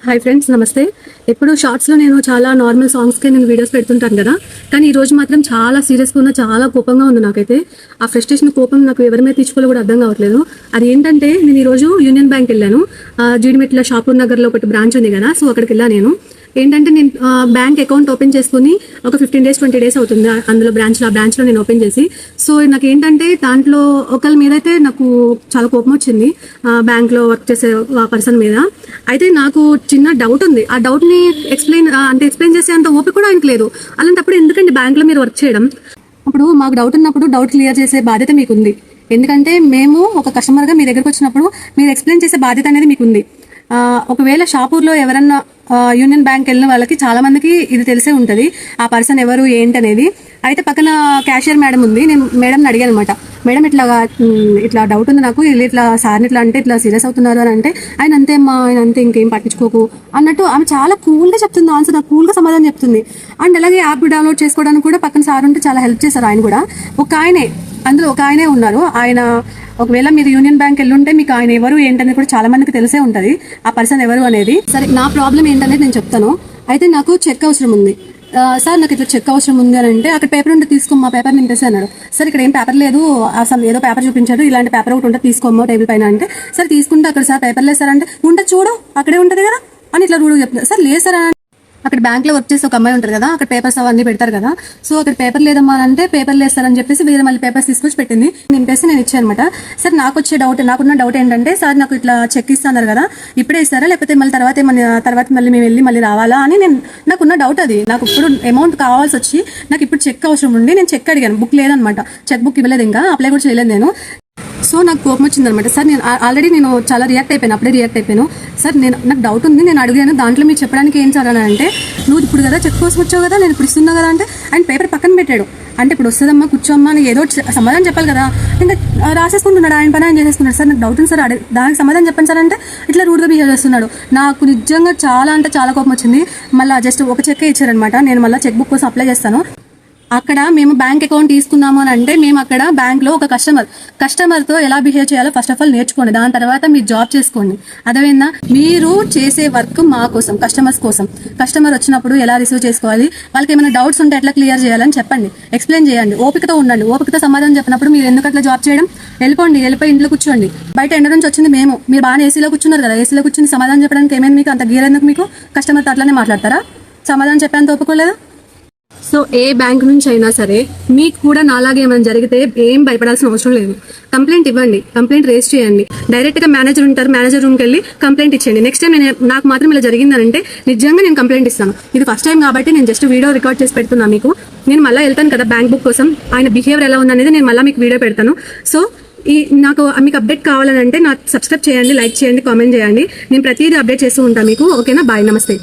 Hi friends, నమస్తే. ఎప్పుడు షార్ట్స్లో నేను చాలా నార్మల్ సాంగ్స్కి నేను వీడియోస్ పెడుతుంటాను కదా, కానీ ఈ రోజు మాత్రం చాలా సీరియస్గా ఉన్న, చాలా కోపంగా ఉంది. నాకైతే ఆ ఫ్రస్ట్రేషన్, కోపం నాకు ఎవరి మీద తీసుకోవాలో కూడా అర్థం కావట్లేదు. అది ఏంటంటే, నేను ఈరోజు యూనియన్ బ్యాంక్ వెళ్ళాను. జీడిమెట్ల షాపూర్ నగర్లో ఒకటి బ్రాంచ్ ఉంది కదా, సో అక్కడికి వెళ్ళాను నేను. ఏంటంటే నేను బ్యాంక్ అకౌంట్ ఓపెన్ చేసుకుని ఒక 15 days 20 days అవుతుంది అందులో ఆ బ్రాంచ్లో నేను ఓపెన్ చేసి. సో నాకు ఏంటంటే దాంట్లో ఒకరి మీద అయితే నాకు చాలా కోపం వచ్చింది, బ్యాంక్లో వర్క్ చేసే పర్సన్ మీద. అయితే నాకు చిన్న డౌట్ ఉంది. ఆ డౌట్ని ఎక్స్ప్లెయిన్ చేసే అంత ఓపిక కూడా ఆయనకు లేదు. అలాంటప్పుడు ఎందుకంటే బ్యాంక్లో మీరు వర్క్ చేయడం? అప్పుడు మాకు డౌట్ ఉన్నప్పుడు డౌట్ క్లియర్ చేసే బాధ్యత మీకుంది. ఎందుకంటే మేము ఒక కస్టమర్గా మీ దగ్గరకు వచ్చినప్పుడు మీరు ఎక్స్ప్లెయిన్ చేసే బాధ్యత అనేది మీకుంది. ఒకవేళ షాపూర్లో ఎవరన్నా యూనియన్ బ్యాంక్ వెళ్ళిన వాళ్ళకి చాలా మందికి ఇది తెలిసే ఉంటుంది, ఆ పర్సన్ ఎవరు ఏంటి అనేది. అయితే పక్కన క్యాషియర్ మేడం ఉంది. నేను మేడంని అడిగాను అనమాట, మేడం ఇట్లా డౌట్ ఉంది నాకు, ఇట్లా సార్ని ఇట్లా అంటే ఇట్లా సీరియస్ అవుతున్నారు అని అంటే, ఆయన అంతే అమ్మా, ఆయన అంతే, ఇంకేం పట్టించుకోకు అన్నట్టు ఆమె చాలా కూల్గా చెప్తుంది ఆన్సర్, నాకు కూల్గా సమాధానం చెప్తుంది. అండ్ అలాగే యాప్ డౌన్లోడ్ చేసుకోవడానికి కూడా పక్కన సార్ ఉంటే చాలా హెల్ప్ చేశారు. ఆయన కూడా అందులో ఒక ఆయనే ఉన్నారు. ఆయన ఒకవేళ మీరు యూనియన్ బ్యాంక్ వెళ్ళుంటే మీకు ఆయన ఎవరు ఏంటనేది కూడా చాలా మందికి తెలిసే ఉంటుంది, ఆ పర్సన్ ఎవరు అనేది. సరే, నా ప్రాబ్లం ఏంటనేది నేను చెప్తాను. అయితే నాకు చెక్ అవసరం ఉంది సార్, నాకు ఇట్లా చెక్ అవసరం ఉంది అని అంటే, అక్కడ పేపర్ ఉంటే తీసుకోమ్మా, పేపర్ నింపేసి అన్నాడు. సార్ ఇక్కడ ఏం పేపర్ లేదు, అసలు ఏదో పేపర్ చూపించాడు, ఇలాంటి పేపర్ ఒకటి ఉంటే తీసుకోమ్మా టేబుల్ పైన అంటే, సరే తీసుకుంటే అక్కడ సార్ పేపర్ లేదు సార్ అంటే, ఉంటే చూడు అక్కడే ఉంటుంది కదా అని ఇట్లా రూడు చెప్తున్నారు. సార్ లేదు సార్, అక్కడ బ్యాంక్లో వర్క్ చేసి ఒక అమ్మాయి ఉంటుంది కదా, అక్కడ పేపర్స్ అవన్నీ పెడతారు కదా, సో అక్కడ పేపర్ లేదమ్మా అంటే పేపర్ లేస్తారని చెప్పేసి వేరే మళ్ళీ పేపర్స్ తీసుకొచ్చి పెట్టింది. నింపేసి నేను ఇచ్చాను అనమాట. సార్ నాకున్న డౌట్ ఏంటంటే, సార్ నాకు ఇట్లా చెక్ ఇస్తున్నారు కదా, ఇప్పుడే ఇస్తారా లేకపోతే మళ్ళీ తర్వాత మళ్ళీ మేము వెళ్ళి మళ్ళీ రావాలా అని నాకున్న డౌట్ అది. నాకు ఇప్పుడు అమౌంట్ కావాల్సి వచ్చి నాకు ఇప్పుడు చెక్ అవసరం ఉండి నేను చెక్ అడిగాను, బుక్ లేదనమాట, చెక్ బుక్ ఇవ్వలేదు, ఇంకా అప్లై కూడా చేయలేదు నేను. సో నాకు కోపం వచ్చింది అనమాట. సార్ నేను చాలా రియాక్ట్ అయిపోయాను. సార్ నాకు డౌట్ ఉంది, నేను అడిగాను, దాంట్లో మీకు చెప్పడానికి ఏం సార్ అని అంటే, నువ్వు ఇప్పుడు కదా చెక్ కోసం వచ్చావు కదా, నేను ఇప్పుడు ఇస్తున్నా కదా అంటే, ఆయన పేపర్ పక్కన పెట్టాడు. అంటే ఇప్పుడు వస్తుందమ్మా కూర్చోమ్మా అని ఏదో సమాధానం చెప్పాలి కదా, ఇంకా రాసేసుకుంటున్నాడు, ఆయన పని ఆయన చేసేస్తున్నాడు. సార్ నాకు డౌట్ ఉంది సార్, దానికి సమాధానం చెప్పండి సార్ అంటే ఇట్లా రూడ్గా బిహేవ్ చేస్తున్నాడు. నాకు నిజంగా చాలా అంటే చాలా కోపం వచ్చింది. మళ్ళీ జస్ట్ ఒక చెక్కే ఇచ్చారనమాట. నేను మళ్ళీ చెక్ బుక్ కోసం అప్లై చేస్తాను. అక్కడ మేము బ్యాంక్ అకౌంట్ తీసుకున్నాము అని అంటే, మేము అక్కడ బ్యాంక్లో ఒక కస్టమర్తో ఎలా బిహేవ్ చేయాలో ఫస్ట్ ఆఫ్ ఆల్ నేర్చుకోండి, దాని తర్వాత మీరు జాబ్ చేసుకోండి. అదేవిధంగా మీరు చేసే వర్క్ మా కోసం, కస్టమర్స్ కోసం. కస్టమర్ వచ్చినప్పుడు ఎలా రిసీవ్ చేసుకోవాలి, వాళ్ళకి ఏమైనా డౌట్స్ ఉంటే ఎట్లా క్లియర్ చేయాలని చెప్పండి, ఎక్స్ప్లెయిన్ చేయండి, ఓపికతో ఉండండి. ఓపికతో సమాధానం చెప్పినప్పుడు మీరు ఎందుకు అట్లా జాబ్ చేయడం? వెళ్ళిపోయి ఇంట్లో కూర్చోండి. బయట ఎండ నుంచి వచ్చింది మీరు బాగా ఏసీలో కూర్చున్నారు కదా, ఏసీలో కూర్చుని సమాధానం చెప్పడానికి ఏమైంది మీకు అంత గీర్ ఎందుకు? మీకు కస్టమర్తో అట్లానే మాట్లాడతారా? సమాధానం చెప్పేంత ఒప్పుకోలేదు. సో ఏ బ్యాంక్ నుంచి అయినా సరే మీకు కూడా నాలాగే ఏమైనా జరిగితే ఏం భయపడాల్సిన అవసరం లేదు. కంప్లైంట్ ఇవ్వండి, కంప్లైంట్ రేస్ చేయండి. డైరెక్ట్గా మేనేజర్ ఉంటారు, మేనేజర్ రూమ్కి వెళ్ళి కంప్లైంట్ ఇచ్చేయండి. నెక్స్ట్ టైం నాకు మాత్రం ఇలా జరిగిందనంటే నిజంగా నేను కంప్లైంట్ ఇస్తాను. ఇది ఫస్ట్ టైం కాబట్టి నేను జస్ట్ వీడియో రికార్డ్ చేసి పెడుతున్నా మీకు. నేను మళ్ళీ వెళ్తాను కదా బ్యాంక్ బుక్ కోసం, ఆయన బిహేవియర్ ఎలా ఉందనేది నేను మళ్ళీ మీకు వీడియో పెడతాను. సో మీకు అప్డేట్ కావాలని అంటే నాకు సబ్స్క్రైబ్ చేయండి, లైక్ చేయండి, కామెంట్ చేయండి. నేను ప్రతిదీ అప్డేట్ చేస్తూ ఉంటాను మీకు. ఓకేనా? బాయ్, నమస్తే.